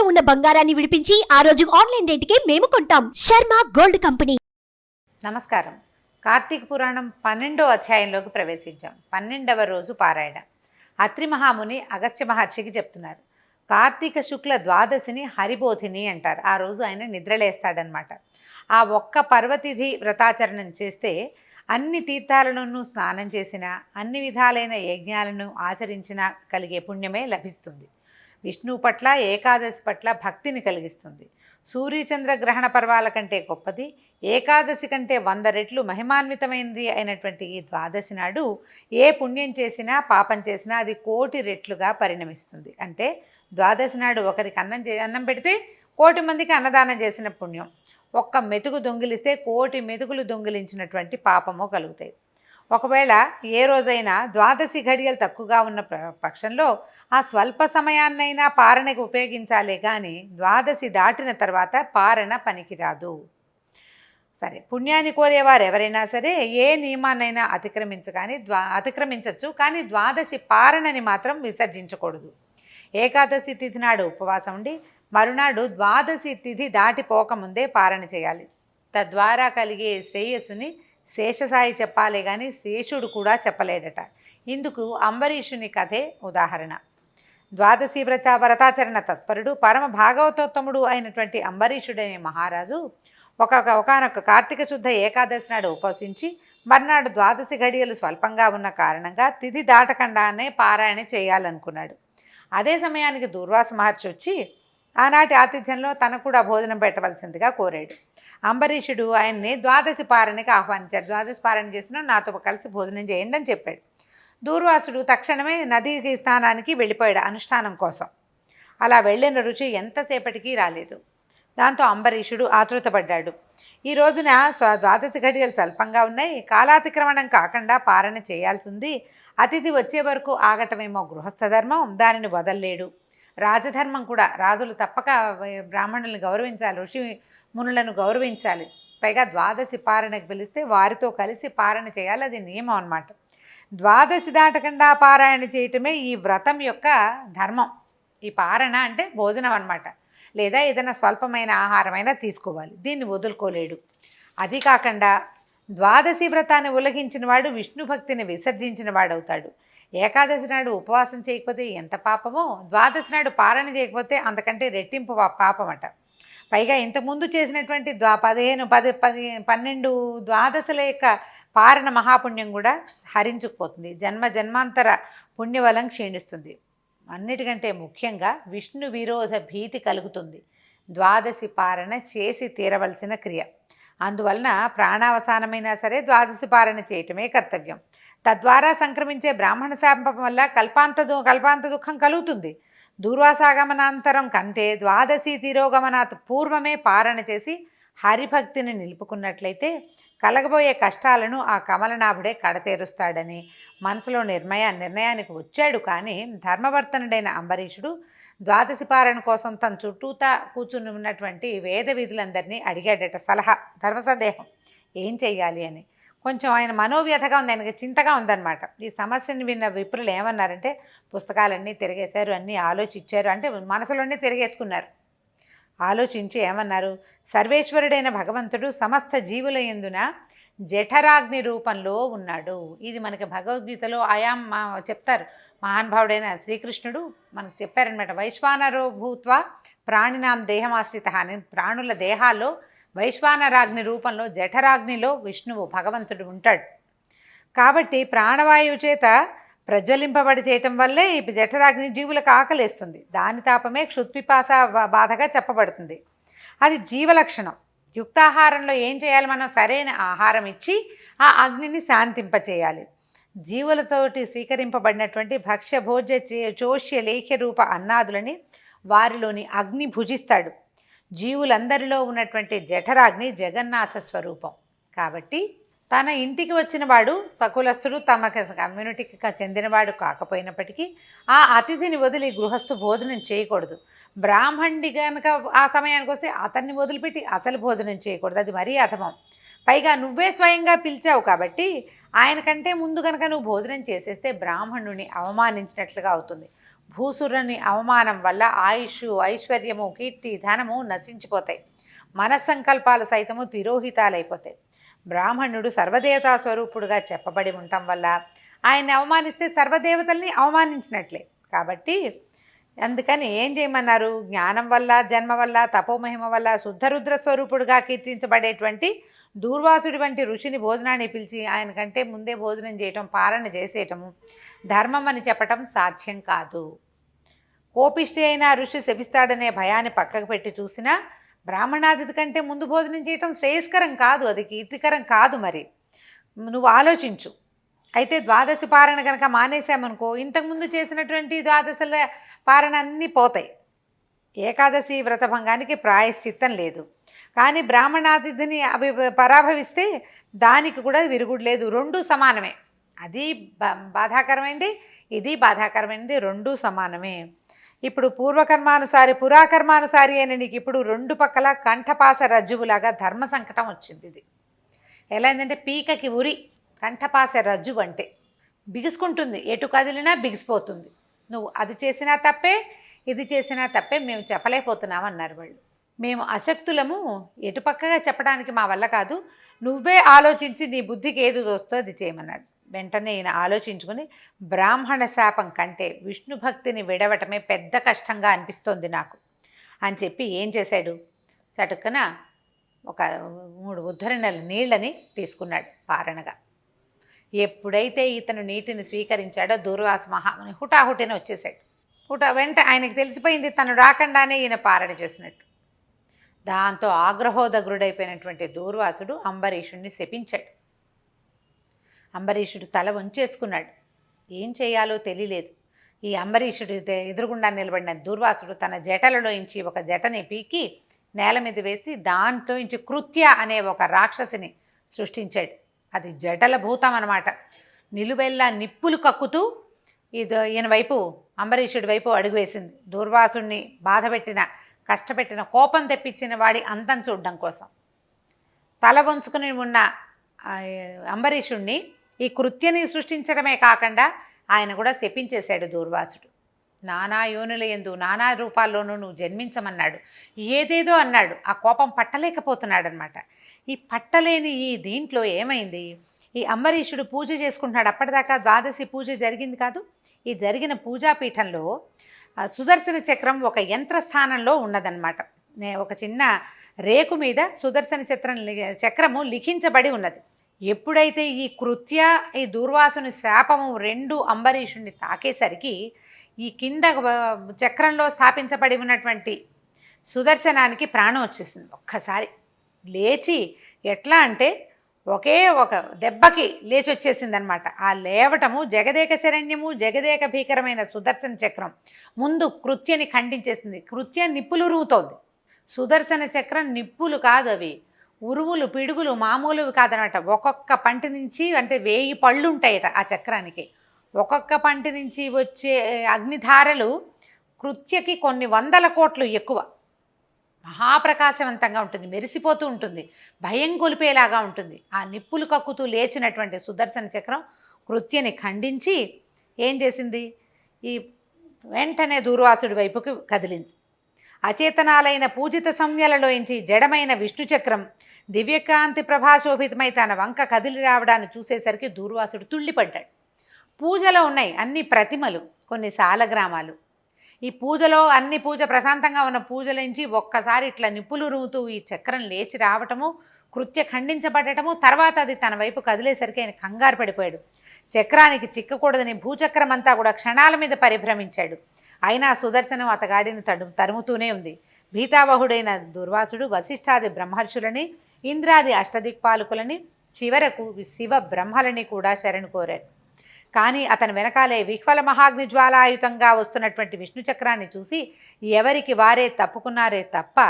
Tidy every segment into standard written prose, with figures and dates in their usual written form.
ఉన్న బంగారాన్ని విడిపించి ఆ రోజు ఆన్లైన్ రేటుకే మేము కొంటాం. Sharma gold company. నమస్కారం. కార్తీక పురాణం 12వ అధ్యాయంలోకి ప్రవేశించాం. 12వ రోజు పారాయణ. అత్రి మహాముని అగస్త్య మహర్షికి చెప్తున్నారు. కార్తీక శుక్ల ద్వాదశిని హరిబోధిని అంటారు. ఆ రోజు ఆయన నిద్రలేస్తాడనమాట. ఆ ఒక్క పర్వతిథి వ్రతాచరణం చేస్తే అన్ని తీర్థాలను స్నానం చేసిన, అన్ని విధాలైన యజ్ఞాలను ఆచరించిన కలిగే పుణ్యమే లభిస్తుంది. విష్ణువు పట్ల, ఏకాదశి పట్ల భక్తిని కలిగిస్తుంది. సూర్యచంద్ర గ్రహణ పర్వాల కంటే గొప్పది, ఏకాదశి కంటే 100 రెట్లు మహిమాన్వితమైనది అయినటువంటి ఈ ద్వాదశి నాడు ఏ పుణ్యం చేసినా, పాపం చేసినా అది 1,000,000 రెట్లుగా పరిణమిస్తుంది. అంటే ద్వాదశి నాడు ఒకరికి అన్నం పెడితే 1,000,000 మందికి అన్నదానం చేసిన పుణ్యం. ఒక్క మెతుకు దొంగిలిస్తే 1,000,000 మెతుకులు దొంగిలించినటువంటి పాపము కలుగుతాయి. ఒకవేళ ఏ రోజైనా ద్వాదశి ఘడియలు తక్కువగా ఉన్న పక్షంలో ఆ స్వల్ప సమయాన్నైనా పారణకు ఉపయోగించాలే కానీ ద్వాదశి దాటిన తర్వాత పారణ పనికిరాదు. సరే, పుణ్యాన్ని కోరేవారు ఎవరైనా సరే ఏ నియమాన్నైనా అతిక్రమించవచ్చు, కానీ ద్వాదశి పారణని మాత్రం విసర్జించకూడదు. ఏకాదశి తిథి నాడు ఉపవాసం ఉండి మరునాడు ద్వాదశి తిథి దాటిపోకముందే పారణ చేయాలి. తద్వారా కలిగే శ్రేయస్సుని శేషసాయి చెప్పాలే కానీ శేషుడు కూడా చెప్పలేడట. ఇందుకు అంబరీషుని కథే ఉదాహరణ. ద్వాదశి వ్రతాచరణ తత్పరుడు, పరమ భాగవతోత్తముడు అయినటువంటి అంబరీషుడనే మహారాజు ఒకనొక కార్తీక శుద్ధ ఏకాదశి నాడు ఉపవసించి మర్నాడు ద్వాదశి ఘడియలు స్వల్పంగా ఉన్న కారణంగా తిథి దాటకుండానే పారాయణ చేయాలనుకున్నాడు. అదే సమయానికి దూర్వాస మహర్షి వచ్చి ఆనాటి ఆతిథ్యంలో తనకు కూడా భోజనం పెట్టవలసిందిగా కోరాడు. అంబరీషుడు ఆయన్ని ద్వాదశి పారణకి ఆహ్వానించాడు. ద్వాదశి పారణ చేసినా నాతో కలిసి భోజనం చేయండి అని చెప్పాడు. దూర్వాసుడు తక్షణమే నదికి స్నానానికి వెళ్ళిపోయాడు అనుష్ఠానం కోసం. అలా వెళ్ళిన రుచి ఎంతసేపటికి రాలేదు. దాంతో అంబరీషుడు ఆతృతపడ్డాడు. ఈ రోజున ద్వాదశి ఘడియలు స్వల్పంగా ఉన్నాయి, కాలాతిక్రమణం కాకుండా పారణ చేయాల్సి ఉంది. అతిథి వచ్చే వరకు ఆగటమేమో గృహస్థ ధర్మం, దానిని వదల్లేడు. రాజధర్మం కూడా, రాజులు తప్పక బ్రాహ్మణుల్ని గౌరవించాలి, ఋషి మునులను గౌరవించాలి. పైగా ద్వాదశి పారణకు పిలిస్తే వారితో కలిసి పారణ చేయాలి, అది నియమం అన్నమాట. ద్వాదశి దాటకుండా పారాయణ చేయటమే ఈ వ్రతం యొక్క ధర్మం. ఈ పారణ అంటే భోజనం అన్నమాట, లేదా ఏదైనా స్వల్పమైన ఆహారమైనా తీసుకోవాలి, దీన్ని వదులుకోలేడు. అది కాకుండా ద్వాదశి వ్రతాన్ని ఉల్లంఘించిన వాడు విష్ణు భక్తిని విసర్జించిన వాడవుతాడు. ఏకాదశి నాడు ఉపవాసం చేయకపోతే ఎంత పాపమో, ద్వాదశి నాడు పారణ చేయకపోతే అంతకంటే రెట్టింపు పాపమట. పైగా ఇంతకుముందు చేసినటువంటి 12 ద్వాదశుల యొక్క పారణ మహాపుణ్యం కూడా హరించుకుపోతుంది. జన్మాంతర పుణ్యబలం క్షీణిస్తుంది. అన్నిటికంటే ముఖ్యంగా విష్ణు విరోధ భీతి కలుగుతుంది. ద్వాదశి పారణ చేసి తీరవలసిన క్రియ. అందువలన ప్రాణావసానమైనా సరే ద్వాదశి పారణ చేయటమే కర్తవ్యం. తద్వారా సంక్రమించే బ్రాహ్మణ శాపం వల్ల కల్పాంత దుఃఖం కలుగుతుంది. దూర్వాసాగమనాంతరం కంటే ద్వాదశి తిరోగమనాత్ పూర్వమే పారణ చేసి హరిభక్తిని నిలుపుకున్నట్లయితే కలగబోయే కష్టాలను ఆ కమలనాభుడే కడతేరుస్తాడని మనసులో నిర్ణయానికి వచ్చాడు. కానీ ధర్మవర్తనుడైన అంబరీషుడు ద్వాదశి పారణ కోసం తన చుట్టూతా కూర్చుని ఉన్నటువంటి వేద విధులందరినీ అడిగాడట సలహా, ధర్మ సందేహం ఏం చెయ్యాలి అని. కొంచెం ఆయన మనోవ్యథగా ఉంది, ఆయనకి చింతగా ఉందన్నమాట. ఈ సమస్యను విన్న విప్రులు ఏమన్నారంటే, పుస్తకాలన్నీ తిరిగేశారు, అన్నీ ఆలోచించారు, అంటే మనసులోనే తిరిగేసుకున్నారు. ఆలోచించి ఏమన్నారు, సర్వేశ్వరుడైన భగవంతుడు సమస్త జీవుల యందున జఠరాగ్ని రూపంలో ఉన్నాడు. ఇది మనకి భగవద్గీతలో చెప్తారు. మహానుభావుడైన శ్రీకృష్ణుడు మనకు చెప్పారనమాట. వైశ్వానరో భూత్వ ప్రాణినాం దేహమాశ్రిత అని, ప్రాణుల దేహాల్లో వైశ్వానరాగ్ని రూపంలో జఠరాగ్నిలో విష్ణువు భగవంతుడు ఉంటాడు. కాబట్టి ప్రాణవాయువు చేత ప్రజ్వలింపబడి చేయటం వల్లే ఈ జఠరాగ్ని జీవులకు ఆకలేస్తుంది. దాని తాపమే క్షుత్పిపాస బాధగా చెప్పబడుతుంది. అది జీవలక్షణం. యుక్తాహారంలో ఏం చేయాలి, మనం సరైన ఆహారం ఇచ్చి ఆ అగ్నిని శాంతింపచేయాలి. జీవులతోటి స్వీకరింపబడినటువంటి భక్ష్య భోజ్య చోష్య లేఖ్య రూప అన్నాదులని వారిలోని అగ్ని భుజిస్తాడు. జీవులందరిలో ఉన్నటువంటి జఠరాగ్ని జగన్నాథ స్వరూపం. కాబట్టి తన ఇంటికి వచ్చిన వాడు సకులస్థుడు, తమ కమ్యూనిటీకి చెందినవాడు కాకపోయినప్పటికీ ఆ అతిథిని వదిలి గృహస్థు భోజనం చేయకూడదు. బ్రాహ్మణుడి కనుక ఆ సమయానికి వస్తే అతన్ని వదిలిపెట్టి అసలు భోజనం చేయకూడదు, అది మరీ అధమం. పైగా నువ్వే స్వయంగా పిలిచావు కాబట్టి ఆయన కంటే ముందు కనుక నువ్వు భోజనం చేసేస్తే బ్రాహ్మణుని అవమానించినట్లుగా అవుతుంది. భూసురుని అవమానం వల్ల ఆయుష్, ఐశ్వర్యము, కీర్తి, ధనము నశించిపోతాయి. మనస్సంకల్పాలు సైతము తిరోహితాలైపోతాయి. బ్రాహ్మణుడు సర్వదేవతా స్వరూపుడుగా చెప్పబడి ఉండటం వల్ల ఆయన్ని అవమానిస్తే సర్వదేవతల్ని అవమానించినట్లే. కాబట్టి అందుకని ఏం చేయమన్నారు? జ్ఞానం వల్ల, జన్మ వల్ల, తపోమహిమ వల్ల శుద్ధరుద్ర స్వరూపుడుగా కీర్తించబడేటువంటి దూర్వాసుడి వంటి ఋషిని భోజనాన్ని పిలిచి ఆయన కంటే ముందే భోజనం చేయటం, పాలన చేసేయటము ధర్మం అని చెప్పటం సాధ్యం కాదు. కోపిష్టి అయిన ఋషి శపిస్తాడనే భయాన్ని పక్కకు పెట్టి చూసినా బ్రాహ్మణాతిథి కంటే ముందు భోజనం చేయటం శ్రేయస్కరం కాదు, అది కీర్తికరం కాదు. మరి నువ్వు ఆలోచించు. అయితే ద్వాదశి పారణ కనుక మానేసామనుకో, ఇంతకుముందు చేసినటువంటి ద్వాదశల పారణ అన్నీ పోతాయి. ఏకాదశి వ్రతభంగానికి ప్రాయశ్చిత్తం లేదు. కానీ బ్రాహ్మణాతిథిని అవి పరాభవిస్తే దానికి కూడా విరుగుడు లేదు. రెండూ సమానమే. అది బాధాకరమైంది, ఇది బాధాకరమైనది, రెండూ సమానమే. ఇప్పుడు పూర్వకర్మానుసారి పురాకర్మానుసారి అని నీకు ఇప్పుడు రెండు పక్కల కంఠపాస రజ్జువులాగా ధర్మ సంకటం వచ్చింది. ఇది ఎలా అయిందంటే పీకకి ఉరి కంఠపాస రజ్జువు అంటే బిగుసుకుంటుంది, ఎటు కదిలినా బిగిసిపోతుంది. నువ్వు అది చేసినా తప్పే, ఇది చేసినా తప్పే, మేము చెప్పలేకపోతున్నాం అన్నారు వాళ్ళు. మేము అశక్తులము, ఎటుపక్కగా చెప్పడానికి మా వల్ల కాదు, నువ్వే ఆలోచించి నీ బుద్ధికి ఏది వస్తుందో అది చేయమన్నాడు. వెంటనే ఈయన ఆలోచించుకుని బ్రాహ్మణ శాపం కంటే విష్ణు భక్తిని విడవటమే పెద్ద కష్టంగా అనిపిస్తోంది నాకు అని చెప్పి ఏం చేశాడు? చటుక్కున ఒక 3 ఉద్ధరణల నీళ్ళని తీసుకున్నాడు పారణగా. ఎప్పుడైతే ఇతను నీటిని స్వీకరించాడో దూర్వాస మహాముని హుటాహుటిన వచ్చేసాడు. వెంట ఆయనకు తెలిసిపోయింది తను రాకుండానే ఈయన పారణ చేసినట్టు. దాంతో ఆగ్రహోదగ్రుడైపోయినటువంటి దూర్వాసుడు అంబరీషుణ్ణి శపించాడు. అంబరీషుడు తల వంచేసుకున్నాడు. ఏం చేయాలో తెలియలేదు. ఈ అంబరీషుడు ఎదురుగుండా నిలబడిన దూర్వాసుడు తన జటలలోంచి ఒక జటని పీకి నేల మీద వేసి దాంతో నుంచి కృత్య అనే ఒక రాక్షసిని సృష్టించాడు. అది జటల భూతం అన్నమాట. నిలువెల్లా నిప్పులు కక్కుతూ ఈయన వైపు, అంబరీషుడి వైపు అడుగు వేసింది. దూర్వాసుడిని బాధపెట్టిన, కష్టపెట్టిన, కోపం తెప్పించిన వాడి అంతం చూడడం కోసం తల వంచుకుని ఉన్న అంబరీషుణ్ణి ఈ కృత్యని సృష్టించడమే కాకుండా ఆయన కూడా శపించేశాడు దూర్వాసుడు. నానా యోనుల యందు నానా రూపాల్లోనూ నువ్వు జన్మించమన్నాడు, ఏదేదో అన్నాడు. ఆ కోపం పట్టలేకపోతున్నాడు అనమాట. ఈ పట్టలేని ఈ దీంట్లో ఏమైంది? ఈ అంబరీషుడు పూజ చేసుకుంటున్నాడు. అప్పటిదాకా ద్వాదశి పూజ జరిగింది కాదు. ఈ జరిగిన పూజాపీఠంలో సుదర్శన చక్రం ఒక యంత్రస్థానంలో ఉన్నదన్నమాట. ఒక చిన్న రేకు మీద సుదర్శన చక్రము లిఖించబడి ఉన్నది. ఎప్పుడైతే ఈ కృత్య, ఈ దూర్వాసుని శాపము రెండు అంబరీషుణ్ణి తాకేసరికి ఈ కింద చక్రంలో స్థాపించబడి ఉన్నటువంటి సుదర్శనానికి ప్రాణం వచ్చేసింది. ఒక్కసారి లేచి, ఎట్లా అంటే ఒకే ఒక దెబ్బకి లేచి వచ్చేసింది అనమాట. ఆ లేవటము జగదేక శరణ్యము, జగదేక భీకరమైన సుదర్శన చక్రం ముందు కృత్యని ఖండించేసింది. కృత్య నిప్పులు ఉరుగుతోంది. సుదర్శన చక్రం నిప్పులు కాదు, అవి ఉరువులు, పిడుగులు మామూలువి కాదనమాట. ఒక్కొక్క పంటి నుంచి, అంటే 1000 పళ్ళు ఉంటాయట ఆ చక్రానికి. ఒక్కొక్క పంటి నుంచి వచ్చే అగ్నిధారలు కృత్యకి కొన్ని 100 కోట్లు ఎక్కువ. మహాప్రకాశవంతంగా ఉంటుంది, మెరిసిపోతూ ఉంటుంది, భయం కొలిపేలాగా ఉంటుంది. ఆ నిప్పులు కక్కుతూ లేచినటువంటి సుదర్శన చక్రం కృత్యని ఖండించి ఏం చేసింది? ఈ వెంటనే దూర్వాసుడి వైపుకి కదిలింది. అచేతనాలైన పూజిత సంజ్ఞలలోంచి జడమైన విష్ణు చక్రం దివ్యకాంతి ప్రభాశోభితమై తన వంక కదిలి రావడాన్ని చూసేసరికి దూర్వాసుడు తుళ్ళిపడ్డాడు. పూజలో ఉన్నాయి అన్ని ప్రతిమలు, కొన్ని సాలగ్రామాలు. ఈ పూజలో అన్ని పూజ ప్రశాంతంగా ఉన్న పూజల నుంచి ఒక్కసారి ఇట్లా నిప్పులు రుముతూ ఈ చక్రం లేచి రావటము, కృత్య ఖండించబడటము, తర్వాత అది తన వైపు కదిలేసరికి ఆయన కంగారు పడిపోయాడు. చక్రానికి చిక్కకూడదని భూచక్రం అంతా కూడా క్షణాల మీద పరిభ్రమించాడు. అయినా సుదర్శనం అతగాడిని తరుముతూనే ఉంది. భీతావహుడైన దుర్వాసుడు వశిష్ఠాది బ్రహ్మర్షులని, ఇంద్రాది అష్టదిక్పాలకులని, చివరకు శివ బ్రహ్మలని కూడా శరణు కోరారు. కానీ అతని వెనకాలే విహ్వల మహాగ్నిజ్వాలాయుతంగా వస్తున్నటువంటి విష్ణు చక్రాన్ని చూసి ఎవరికి వారే తప్పుకున్నారే తప్ప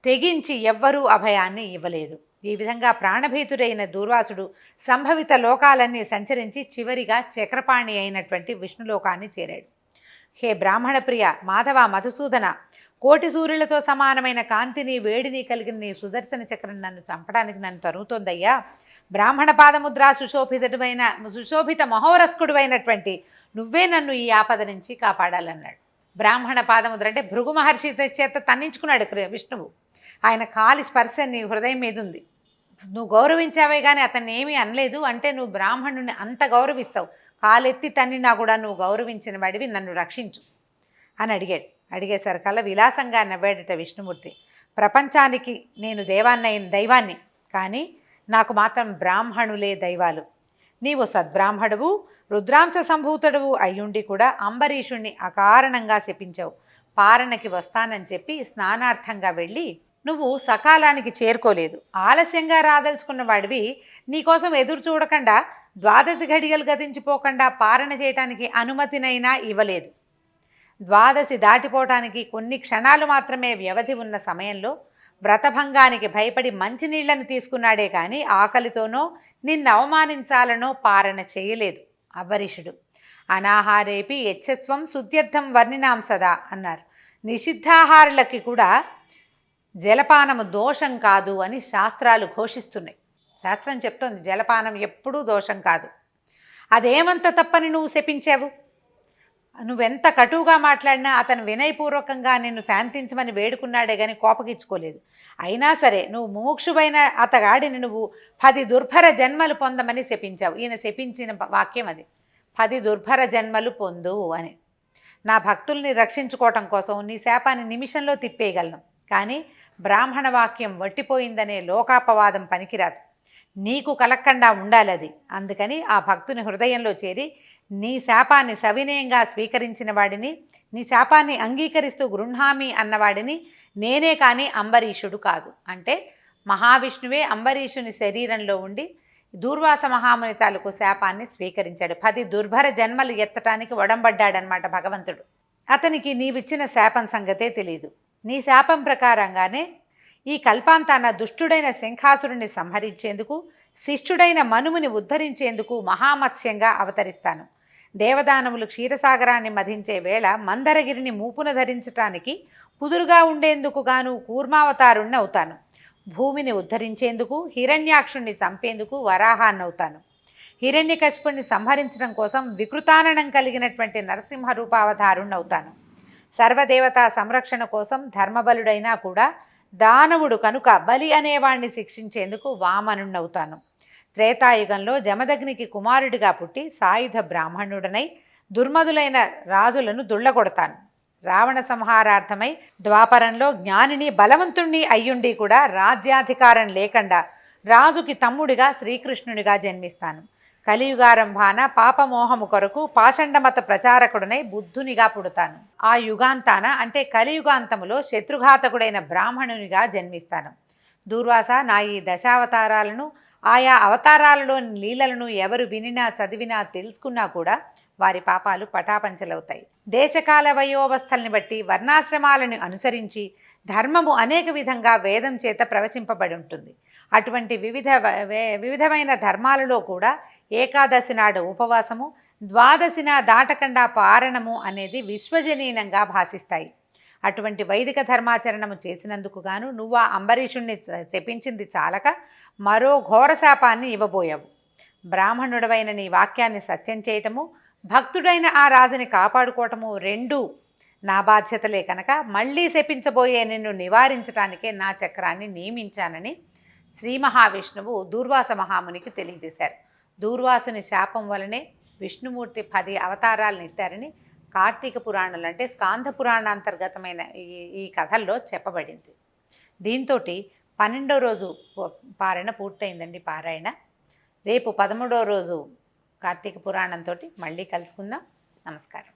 తెగించి ఎవ్వరూ అభయాన్ని ఇవ్వలేదు. ఈ విధంగా ప్రాణభీతుడైన దూర్వాసుడు సంభవిత లోకాలన్నీ సంచరించి చివరిగా చక్రపాణి అయినటువంటి విష్ణులోకాన్ని చేరాడు. హే బ్రాహ్మణ ప్రియ, మాధవ, మధుసూదన, కోటి సూర్యులతో సమానమైన కాంతిని, వేడిని కలిగిన నీ సుదర్శన చక్రం నన్ను చంపడానికి నన్ను తరుగుతోందయ్యా. బ్రాహ్మణ పాదముద్ర సుశోభిత మహోరస్కుడు అయినటువంటి నువ్వే నన్ను ఈ ఆపద నుంచి కాపాడాలన్నాడు. బ్రాహ్మణ పాదముద్ర అంటే భృగు మహర్షి చేత తన్నించుకున్నాడు విష్ణువు. ఆయన కాలి స్పర్శ నీ హృదయం మీద ఉంది, నువ్వు గౌరవించావే కానీ అతన్ని ఏమీ అనలేదు అంటే నువ్వు బ్రాహ్మణుని అంత గౌరవిస్తావు, కాలెత్తి తన్నినా కూడా నువ్వు గౌరవించిన వాడివి, నన్ను రక్షించు అని అడిగాడు. అడిగేసరికల్లా విలాసంగా నవ్వాడట విష్ణుమూర్తి. ప్రపంచానికి నేను దైవాన్ని, కానీ నాకు మాత్రం బ్రాహ్మణులే దైవాలు. నీవు సద్బ్రాహ్మడువు, రుద్రాంశ సంభూతుడువు అయ్యుండి కూడా అంబరీషుణ్ణి అకారణంగా శపించావు. పారణకి వస్తానని చెప్పి స్నానార్థంగా వెళ్ళి నువ్వు సకాలానికి చేరుకోలేదు. ఆలస్యంగా రాదలుచుకున్న వాడివి నీకోసం ఎదురు చూడకుండా 12 ఘడియలు గతించిపోకుండా పారణ చేయటానికి అనుమతినైనా ఇవ్వలేదు. 12 దాటిపోవటానికి కొన్ని క్షణాలు మాత్రమే వ్యవధి ఉన్న సమయంలో వ్రతభంగానికి భయపడి మంచినీళ్లను తీసుకున్నాడే కానీ ఆకలితోనో నిన్ను అవమానించాలనో పారణ చేయలేదు అంబరీషుడు. అనాహారేపి యచ్చత్వం శుద్ధ్యర్థం వర్ణినాం సదా అన్నారు. నిషిద్ధాహారులకి కూడా జలపానము దోషం కాదు అని శాస్త్రాలు ఘోషిస్తున్నాయి. శాస్త్రం చెప్తోంది జలపానం ఎప్పుడూ దోషం కాదు. అదేమంత తప్పని నువ్వు శపించావు? నువ్వెంత కటువుగా మాట్లాడినా అతను వినయపూర్వకంగా నిన్ను శాంతించమని వేడుకున్నాడే కానీ కోపగించుకోలేదు. అయినా సరే నువ్వు మోక్షువైన అతగాడిని నువ్వు 10 దుర్భర జన్మలు పొందమని శపించావు. ఈయన శపించిన వాక్యం అది, 10 దుర్భర జన్మలు పొందు అని. నా భక్తుల్ని రక్షించుకోవటం కోసం నీ శాపాన్ని నిమిషంలో తిప్పేయగలను, కానీ బ్రాహ్మణ వాక్యం వట్టిపోయిందనే లోకాపవాదం పనికిరాదు. నీకు కలక్కండా ఉండాలి అది. అందుకని ఆ భక్తుని హృదయంలో చేరి నీ శాపాన్ని సవినయంగా స్వీకరించిన వాడిని, నీ శాపాన్ని అంగీకరిస్తూ గృహామి అన్నవాడిని నేనే కానీ అంబరీషుడు కాదు. అంటే మహావిష్ణువే అంబరీషుని శరీరంలో ఉండి దూర్వాస మహాముని తాలూకు శాపాన్ని స్వీకరించాడు. 10 దుర్భర జన్మలు ఎత్తటానికి ఒడంబడ్డాడనమాట భగవంతుడు. అతనికి నీవిచ్చిన శాపం సంగతే తెలియదు. నీ శాపం ప్రకారంగానే ఈ కల్పాంతాన దుష్టుడైన శంఖాసురుణ్ణి సంహరించేందుకు, శిష్టుడైన మనువుని ఉద్ధరించేందుకు మహామత్స్యంగా అవతరిస్తాను. దేవదానవులు క్షీరసాగరాన్ని మధించే వేళ మందరగిరిని మూపున ధరించటానికి కుదురుగా ఉండేందుకు గాను కూర్మావతారుణ్ణి అవుతాను. భూమిని ఉద్ధరించేందుకు, హిరణ్యాక్షుణ్ణి చంపేందుకు వరాహాన్నవుతాను. హిరణ్యకశిపుణ్ణి సంహరించడం కోసం వికృతాననం కలిగినటువంటి నరసింహ రూపావతారుణ్ణవుతాను. సర్వదేవతా సంరక్షణ కోసం ధర్మబలుడైనా కూడా దానవుడు కనుక బలి అనేవాణ్ణి శిక్షించేందుకు వామనుణ్ణవుతాను. త్రేతాయుగంలో జమదగ్నికి కుమారుడిగా పుట్టి సాయుధ బ్రాహ్మణుడనై దుర్మదులైన రాజులను దుళ్ళగొడతాను. రావణ సంహారార్థమై ద్వాపరంలో జ్ఞానిని బలవంతుణ్ణి అయ్యుండి కూడా రాజ్యాధికారం లేకుండా రాజుకి తమ్ముడిగా శ్రీకృష్ణునిగా జన్మిస్తాను. కలియుగారంభాన పాపమోహము కొరకు పాషండమత ప్రచారకుడనై బుద్ధునిగా పుడతాను. ఆ యుగాంతాన అంటే కలియుగాంతములో శత్రుఘాతకుడైన బ్రాహ్మణునిగా జన్మిస్తాను. దూర్వాస, నా ఈ దశావతారాలను, ఆయా అవతారాలలోని లీలలను ఎవరు వినినా చదివినా తెలుసుకున్నా కూడా వారి పాపాలు పటాపంచలవుతాయి. దేశకాల వయోవస్థల్ని బట్టి వర్ణాశ్రమాలను అనుసరించి ధర్మము అనేక విధంగా వేదం చేత ప్రవచింపబడి ఉంటుంది. అటువంటి వివిధమైన ధర్మాలలో కూడా ఏకాదశి నాడు ఉపవాసము, ద్వాదశిన దాటకుండా పారణము అనేది విశ్వజనీనంగా భాసిస్తాయి. అటువంటి వైదిక ధర్మాచరణము చేసినందుకు గాను నువ్వు ఆ అంబరీషుణ్ణి శపించింది చాలక మరో ఘోర శాపాన్ని ఇవ్వబోయావు. బ్రాహ్మణుడవైన నీ వాక్యాన్ని సత్యం చేయటము, భక్తుడైన ఆ రాజుని కాపాడుకోవటము రెండూ నా బాధ్యతలే కనుక మళ్ళీ శపించబోయే నిన్ను నివారించడానికే నా చక్రాన్ని నియమించానని శ్రీ మహావిష్ణువు దూర్వాస మహామునికి తెలియజేశారు. దూర్వాసుని శాపం వలనే విష్ణుమూర్తి 10 అవతారాలను ఎత్తారని కార్తీక పురాణాలు అంటే స్కాంద పురాణాంతర్గతమైన ఈ కథల్లో చెప్పబడింది. దీంతో 12వ రోజు పారాయణ పూర్తయిందండి. పారాయణ రేపు 13వ రోజు కార్తీక పురాణంతో మళ్ళీ కలుసుకుందాం. నమస్కారం.